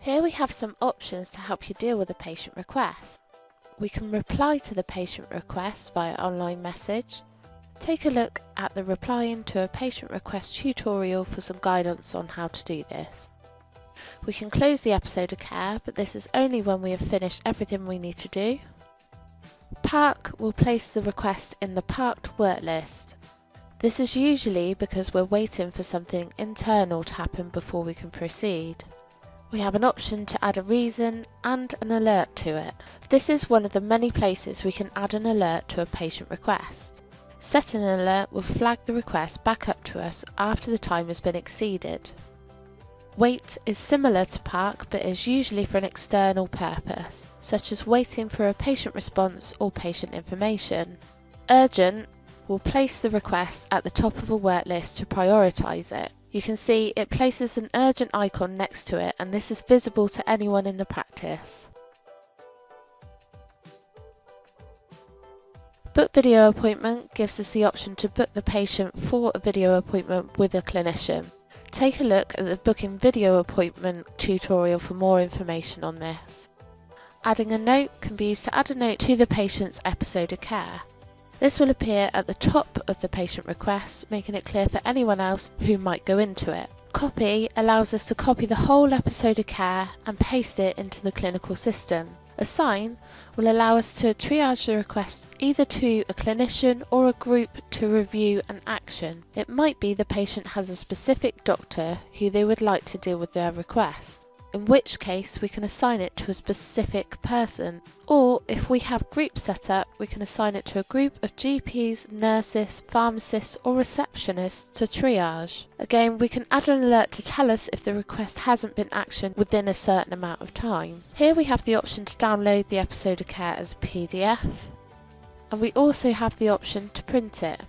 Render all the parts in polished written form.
Here we have some options to help you deal with a patient request. We can reply to the patient request via online message. Take a look at the replying to a patient request tutorial for some guidance on how to do this. We can close the episode of care, but this is only when we have finished everything we need to do. Park will place the request in the parked work list. This is usually because we're waiting for something internal to happen before we can proceed. We have an option to add a reason and an alert to it. This is one of the many places we can add an alert to a patient request. Setting an alert will flag the request back up to us after the time has been exceeded. Wait is similar to park but is usually for an external purpose, such as waiting for a patient response or patient information. Urgent will place the request at the top of a work list to prioritise it. You can see it places an urgent icon next to it, and this is visible to anyone in the practice. Book video appointment gives us the option to book the patient for a video appointment with a clinician. Take a look at the booking video appointment tutorial for more information on this. Adding a note can be used to add a note to the patient's episode of care. This will appear at the top of the patient request, making it clear for anyone else who might go into it. Copy allows us to copy the whole episode of care and paste it into the clinical system. Assign will allow us to triage the request either to a clinician or a group to review an action. It might be the patient has a specific doctor who they would like to deal with their request, in which case we can assign it to a specific person. Or if we have groups set up, we can assign it to a group of GPs, nurses, pharmacists or receptionists to triage. Again, we can add an alert to tell us if the request hasn't been actioned within a certain amount of time. Here we have the option to download the episode of care as a PDF, and we also have the option to print it.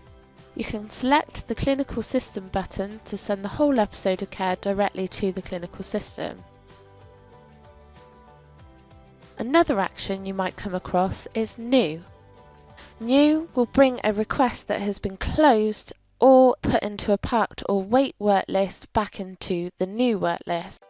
You can select the clinical system button to send the whole episode of care directly to the clinical system. Another action you might come across is New. New will bring a request that has been closed or put into a parked or wait work list back into the new work list.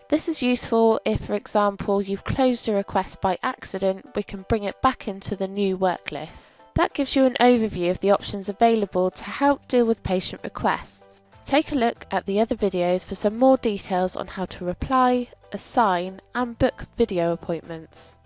This is useful if, for example, you've closed a request by accident. We can bring it back into the new work list. That gives you an overview of the options available to help deal with patient requests. Take a look at the other videos for some more details on how to reply, assign and book video appointments.